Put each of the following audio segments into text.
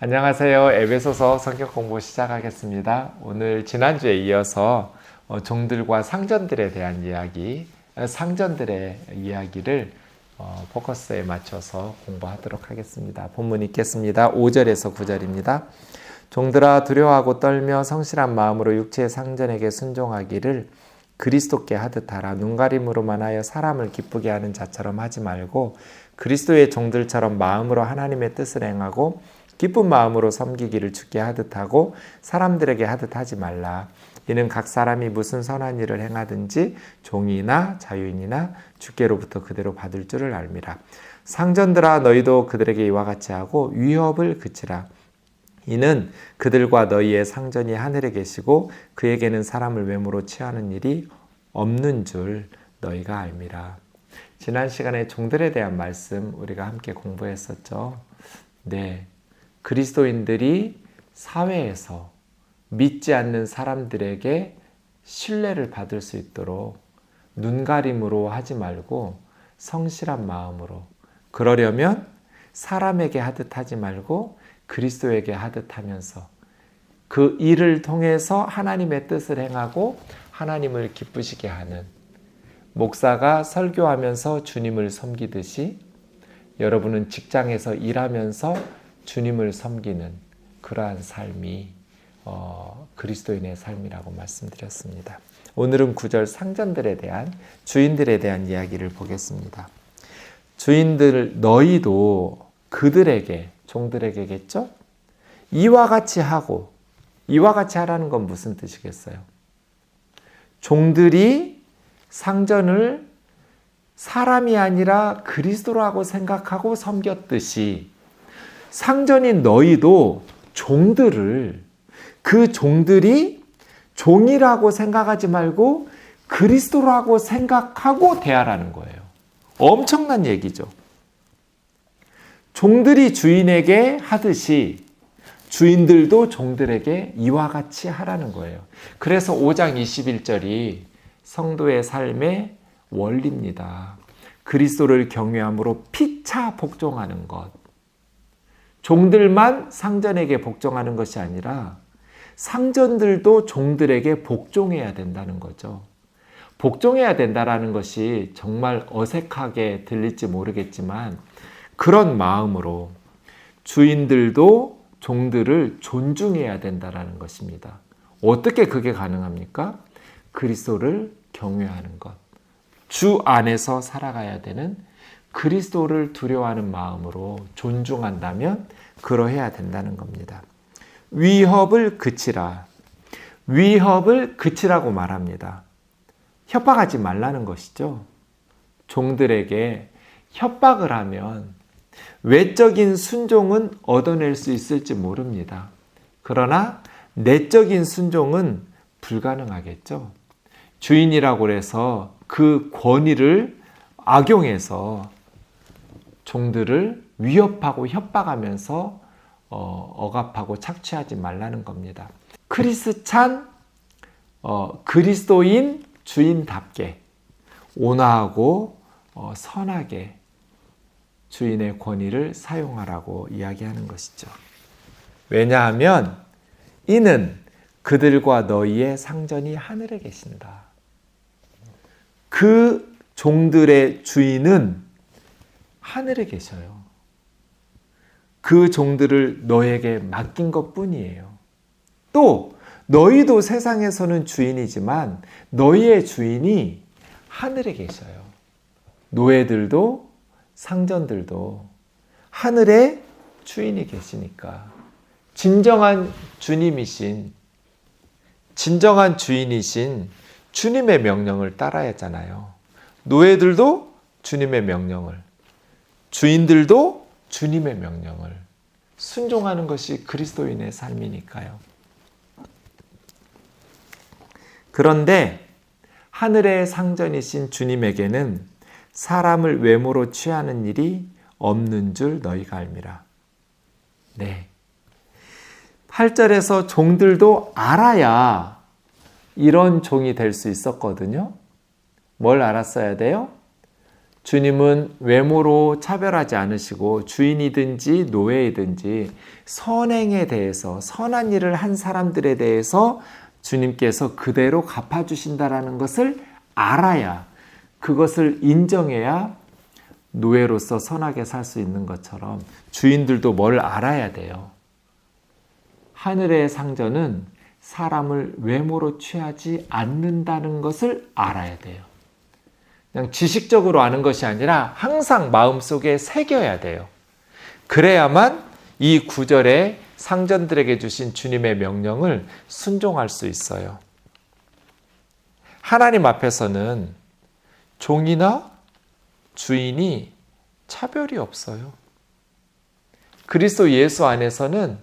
안녕하세요. 에베소서 성경 공부 시작하겠습니다. 오늘 지난주에 이어서 종들과 상전들에 대한 이야기, 상전들의 이야기를 포커스에 맞춰서 공부하도록 하겠습니다. 본문 읽겠습니다. 5절에서 9절입니다. 종들아 두려워하고 떨며 성실한 마음으로 육체의 상전에게 순종하기를 그리스도께 하듯 하라. 눈가림으로만 하여 사람을 기쁘게 하는 자처럼 하지 말고 그리스도의 종들처럼 마음으로 하나님의 뜻을 행하고 기쁜 마음으로 섬기기를 주께 하듯 하고 사람들에게 하듯 하지 말라. 이는 각 사람이 무슨 선한 일을 행하든지 종이나 자유인이나 주께로부터 그대로 받을 줄을 알미라. 상전들아 너희도 그들에게 이와 같이 하고 위협을 그치라. 이는 그들과 너희의 상전이 하늘에 계시고 그에게는 사람을 외모로 취하는 일이 없는 줄 너희가 알미라. 지난 시간에 종들에 대한 말씀 우리가 함께 공부했었죠. 네, 그리스도인들이 사회에서 믿지 않는 사람들에게 신뢰를 받을 수 있도록 눈가림으로 하지 말고 성실한 마음으로, 그러려면 사람에게 하듯 하지 말고 그리스도에게 하듯 하면서 그 일을 통해서 하나님의 뜻을 행하고 하나님을 기쁘시게 하는, 목사가 설교하면서 주님을 섬기듯이 여러분은 직장에서 일하면서 주님을 섬기는 그러한 삶이 그리스도인의 삶이라고 말씀드렸습니다. 오늘은 9절 상전들에 대한, 주인들에 대한 이야기를 보겠습니다. 주인들 너희도 그들에게, 종들에게겠죠? 이와 같이 하고, 이와 같이 하라는 건 무슨 뜻이겠어요? 종들이 상전을 사람이 아니라 그리스도라고 생각하고 섬겼듯이 상전인 너희도 종들을, 그 종들이 종이라고 생각하지 말고 그리스도라고 생각하고 대하라는 거예요. 엄청난 얘기죠. 종들이 주인에게 하듯이 주인들도 종들에게 이와 같이 하라는 거예요. 그래서 5장 21절이 성도의 삶의 원리입니다. 그리스도를 경외함으로 피차 복종하는 것. 종들만 상전에게 복종하는 것이 아니라 상전들도 종들에게 복종해야 된다는 거죠. 복종해야 된다는 것이 정말 어색하게 들릴지 모르겠지만 그런 마음으로 주인들도 종들을 존중해야 된다는 것입니다. 어떻게 그게 가능합니까? 그리스도를 경외하는 것. 주 안에서 살아가야 되는, 그리스도를 두려워하는 마음으로 존중한다면 그러해야 된다는 겁니다. 위협을 그치라. 위협을 그치라고 말합니다. 협박하지 말라는 것이죠. 종들에게 협박을 하면 외적인 순종은 얻어낼 수 있을지 모릅니다. 그러나 내적인 순종은 불가능하겠죠. 주인이라고 해서 그 권위를 악용해서 종들을 위협하고 협박하면서 억압하고 착취하지 말라는 겁니다. 크리스찬 그리스도인 주인답게 온화하고 선하게 주인의 권위를 사용하라고 이야기하는 것이죠. 왜냐하면 이는 그들과 너희의 상전이 하늘에 계신다. 그 종들의 주인은 하늘에 계셔요. 그 종들을 너에게 맡긴 것 뿐이에요. 또 너희도 세상에서는 주인이지만 너희의 주인이 하늘에 계셔요. 노예들도 상전들도 하늘에 주인이 계시니까 진정한 주님이신, 진정한 주인이신 주님의 명령을 따라야 하잖아요. 노예들도 주님의 명령을, 주인들도 주님의 명령을 순종하는 것이 그리스도인의 삶이니까요. 그런데 하늘의 상전이신 주님에게는 사람을 외모로 취하는 일이 없는 줄 너희가 알미라. 네. 8절에서 종들도 알아야 이런 종이 될 수 있었거든요. 뭘 알았어야 돼요? 주님은 외모로 차별하지 않으시고 주인이든지 노예이든지 선행에 대해서 선한 일을 한 사람들에 대해서 주님께서 그대로 갚아주신다라는 것을 알아야 그것을 인정해야 노예로서 선하게 살 수 있는 것처럼 주인들도 뭘 알아야 돼요. 하늘의 상전은 사람을 외모로 취하지 않는다는 것을 알아야 돼요. 그냥 지식적으로 아는 것이 아니라 항상 마음속에 새겨야 돼요. 그래야만 이 구절에 상전들에게 주신 주님의 명령을 순종할 수 있어요. 하나님 앞에서는 종이나 주인이 차별이 없어요. 그리스도 예수 안에서는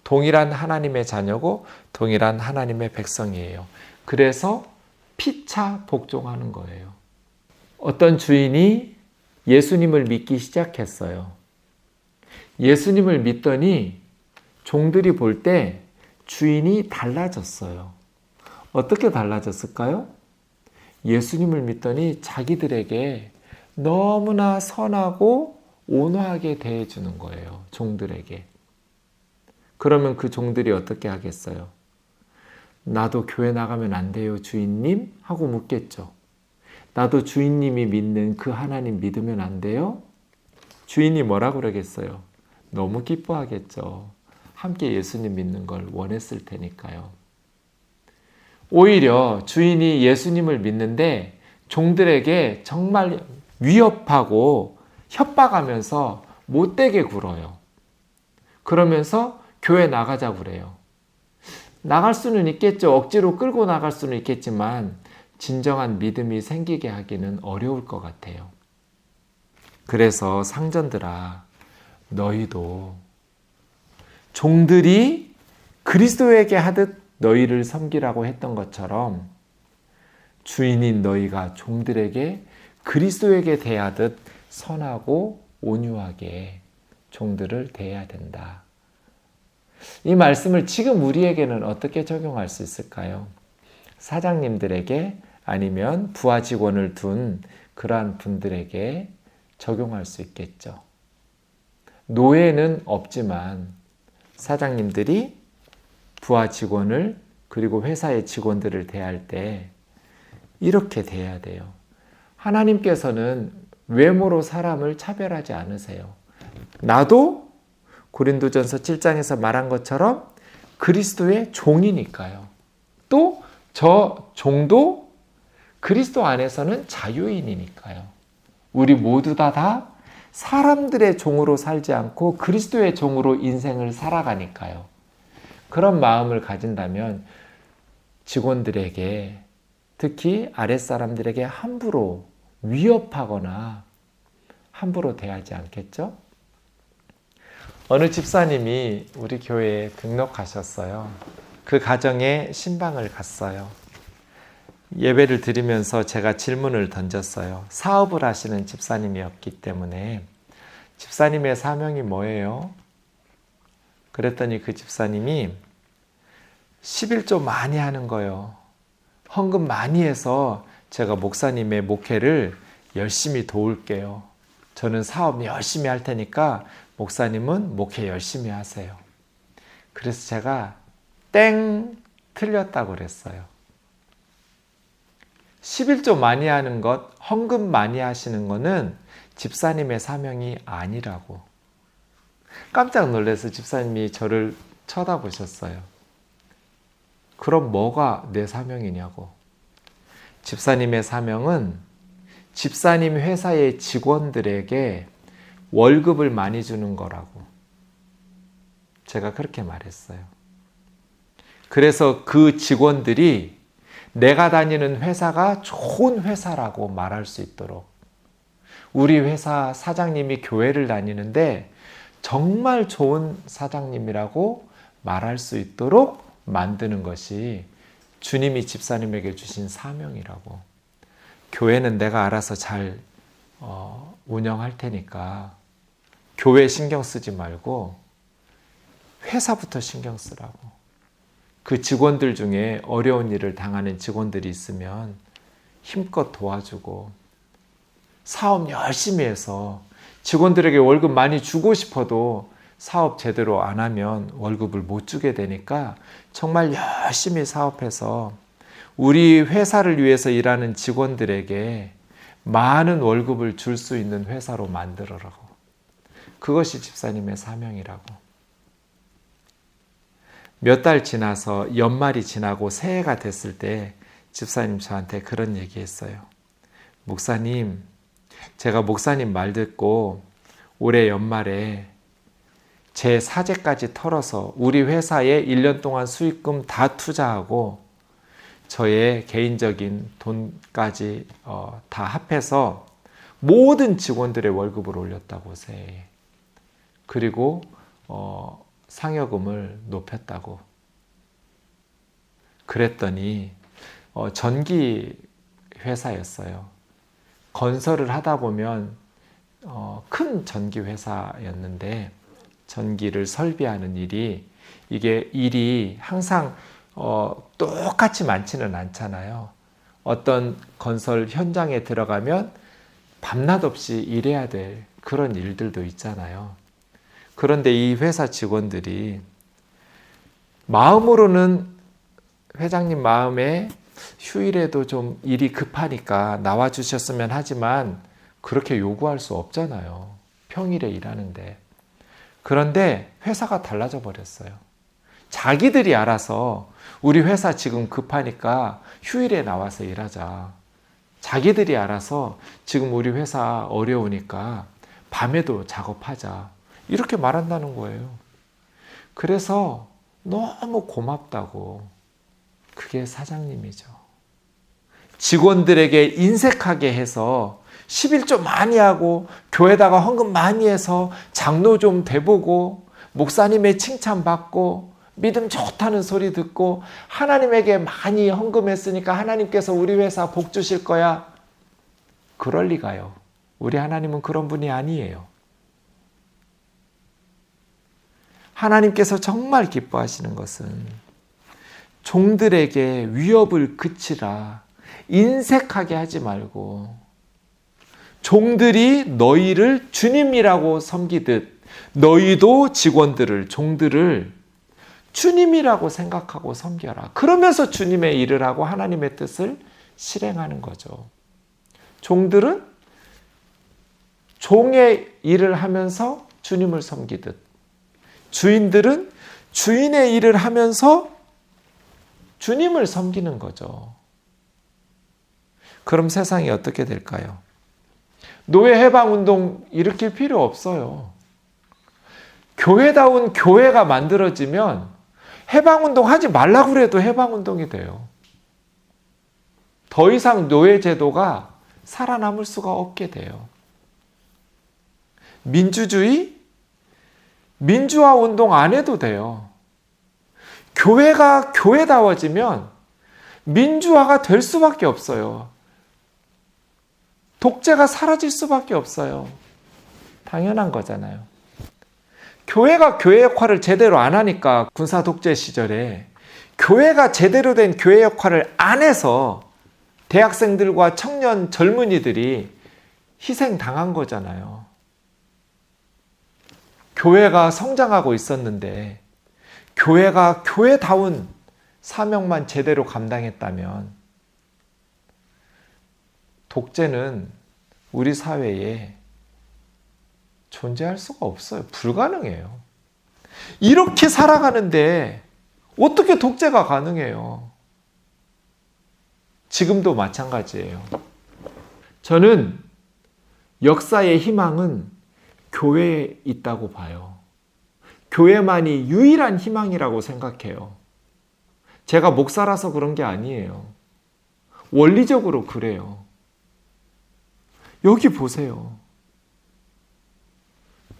동일한 하나님의 자녀고 동일한 하나님의 백성이에요. 그래서 피차 복종하는 거예요. 어떤 주인이 예수님을 믿기 시작했어요. 예수님을 믿더니 종들이 볼 때 주인이 달라졌어요. 어떻게 달라졌을까요? 예수님을 믿더니 자기들에게 너무나 선하고 온화하게 대해주는 거예요. 종들에게. 그러면 그 종들이 어떻게 하겠어요? 나도 교회 나가면 안 돼요, 주인님? 하고 묻겠죠. 나도 주인님이 믿는 그 하나님 믿으면 안 돼요? 주인이 뭐라 그러겠어요? 너무 기뻐하겠죠. 함께 예수님 믿는 걸 원했을 테니까요. 오히려 주인이 예수님을 믿는데 종들에게 정말 위협하고 협박하면서 못되게 굴어요. 그러면서 교회 나가자고 그래요. 나갈 수는 있겠죠. 억지로 끌고 나갈 수는 있겠지만 진정한 믿음이 생기게 하기는 어려울 것 같아요. 그래서 상전들아, 너희도 종들이 그리스도에게 하듯 너희를 섬기라고 했던 것처럼 주인인 너희가 종들에게 그리스도에게 대하듯 선하고 온유하게 종들을 대해야 된다. 이 말씀을 지금 우리에게는 어떻게 적용할 수 있을까요? 사장님들에게 아니면 부하 직원을 둔 그러한 분들에게 적용할 수 있겠죠. 노예는 없지만 사장님들이 부하 직원을 그리고 회사의 직원들을 대할 때 이렇게 대해야 돼요. 하나님께서는 외모로 사람을 차별하지 않으세요. 나도 고린도전서 7장에서 말한 것처럼 그리스도의 종이니까요. 또 저 종도 그리스도 안에서는 자유인이니까요. 우리 모두 다 사람들의 종으로 살지 않고 그리스도의 종으로 인생을 살아가니까요. 그런 마음을 가진다면 직원들에게 특히 아랫사람들에게 함부로 위협하거나 함부로 대하지 않겠죠? 어느 집사님이 우리 교회에 등록하셨어요. 그 가정에 신방을 갔어요. 예배를 드리면서 제가 질문을 던졌어요. 사업을 하시는 집사님이었기 때문에 집사님의 사명이 뭐예요? 그랬더니 그 집사님이 11조 많이 하는 거예요. 헌금 많이 해서 제가 목사님의 목회를 열심히 도울게요. 저는 사업 열심히 할 테니까 목사님은 목회 열심히 하세요. 그래서 제가 땡 틀렸다고 그랬어요. 11조 많이 하는 것, 헌금 많이 하시는 거는 집사님의 사명이 아니라고. 깜짝 놀라서 집사님이 저를 쳐다보셨어요. 그럼 뭐가 내 사명이냐고. 집사님의 사명은 집사님 회사의 직원들에게 월급을 많이 주는 거라고. 제가 그렇게 말했어요. 그래서 그 직원들이 내가 다니는 회사가 좋은 회사라고 말할 수 있도록, 우리 회사 사장님이 교회를 다니는데 정말 좋은 사장님이라고 말할 수 있도록 만드는 것이 주님이 집사님에게 주신 사명이라고. 교회는 내가 알아서 잘 운영할 테니까 교회 신경 쓰지 말고 회사부터 신경 쓰라고. 그 직원들 중에 어려운 일을 당하는 직원들이 있으면 힘껏 도와주고 사업 열심히 해서 직원들에게 월급 많이 주고 싶어도 사업 제대로 안 하면 월급을 못 주게 되니까 정말 열심히 사업해서 우리 회사를 위해서 일하는 직원들에게 많은 월급을 줄 수 있는 회사로 만들어라고. 그것이 집사님의 사명이라고. 몇 달 지나서 연말이 지나고 새해가 됐을 때 집사님 저한테 그런 얘기했어요. 목사님, 제가 목사님 말 듣고 올해 연말에 제 사재까지 털어서 우리 회사에 1년 동안 수익금 다 투자하고 저의 개인적인 돈까지 다 합해서 모든 직원들의 월급을 올렸다고 새해에. 그리고 상여금을 높였다고. 그랬더니 전기 회사였어요. 건설을 하다 보면 큰 전기 회사였는데 전기를 설비하는 이게 일이 항상 똑같이 많지는 않잖아요. 어떤 건설 현장에 들어가면 밤낮 없이 일해야 될 그런 일들도 있잖아요. 그런데 이 회사 직원들이 마음으로는 회장님 마음에 휴일에도 좀 일이 급하니까 나와주셨으면 하지만 그렇게 요구할 수 없잖아요. 평일에 일하는데. 그런데 회사가 달라져 버렸어요. 자기들이 알아서 우리 회사 지금 급하니까 휴일에 나와서 일하자. 자기들이 알아서 지금 우리 회사 어려우니까 밤에도 작업하자. 이렇게 말한다는 거예요. 그래서 너무 고맙다고. 그게 사장님이죠. 직원들에게 인색하게 해서 11조 많이 하고 교회다가 헌금 많이 해서 장로 좀 돼보고 목사님의 칭찬받고 믿음 좋다는 소리 듣고 하나님에게 많이 헌금했으니까 하나님께서 우리 회사 복 주실 거야. 그럴 리가요. 우리 하나님은 그런 분이 아니에요. 하나님께서 정말 기뻐하시는 것은 종들에게 위협을 그치라. 인색하게 하지 말고 종들이 너희를 주님이라고 섬기듯 너희도 직원들을, 종들을 주님이라고 생각하고 섬겨라. 그러면서 주님의 일을 하고 하나님의 뜻을 실행하는 거죠. 종들은 종의 일을 하면서 주님을 섬기듯 주인들은 주인의 일을 하면서 주님을 섬기는 거죠. 그럼 세상이 어떻게 될까요? 노예 해방운동 일으킬 필요 없어요. 교회다운 교회가 만들어지면 해방운동 하지 말라고 해도 해방운동이 돼요. 더 이상 노예제도가 살아남을 수가 없게 돼요. 민주주의? 민주화 운동 안 해도 돼요. 교회가 교회다워지면 민주화가 될 수밖에 없어요. 독재가 사라질 수밖에 없어요. 당연한 거잖아요. 교회가 교회 역할을 제대로 안 하니까 군사 독재 시절에 교회가 제대로 된 교회 역할을 안 해서 대학생들과 청년 젊은이들이 희생당한 거잖아요. 교회가 성장하고 있었는데 교회가 교회다운 사명만 제대로 감당했다면 독재는 우리 사회에 존재할 수가 없어요. 불가능해요. 이렇게 살아가는데 어떻게 독재가 가능해요? 지금도 마찬가지예요. 저는 역사의 희망은 교회에 있다고 봐요. 교회만이 유일한 희망이라고 생각해요. 제가 목사라서 그런 게 아니에요. 원리적으로 그래요. 여기 보세요.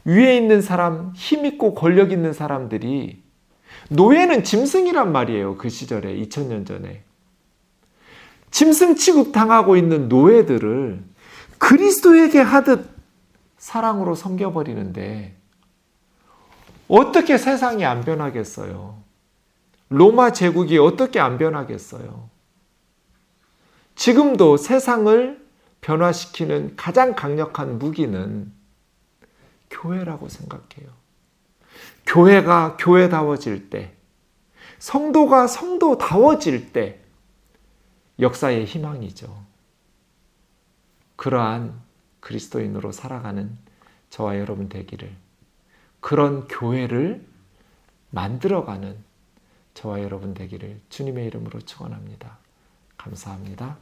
위에 있는 사람, 힘 있고 권력 있는 사람들이 노예는 짐승이란 말이에요. 그 시절에 2000년 전에. 짐승 취급당하고 있는 노예들을 그리스도에게 하듯 사랑으로 섬겨버리는데 어떻게 세상이 안 변하겠어요? 로마 제국이 어떻게 안 변하겠어요? 지금도 세상을 변화시키는 가장 강력한 무기는 교회라고 생각해요. 교회가 교회다워질 때, 성도가 성도다워질 때 역사의 희망이죠. 그러한 그리스도인으로 살아가는 저와 여러분 되기를, 그런 교회를 만들어가는 저와 여러분 되기를 주님의 이름으로 축원합니다. 감사합니다.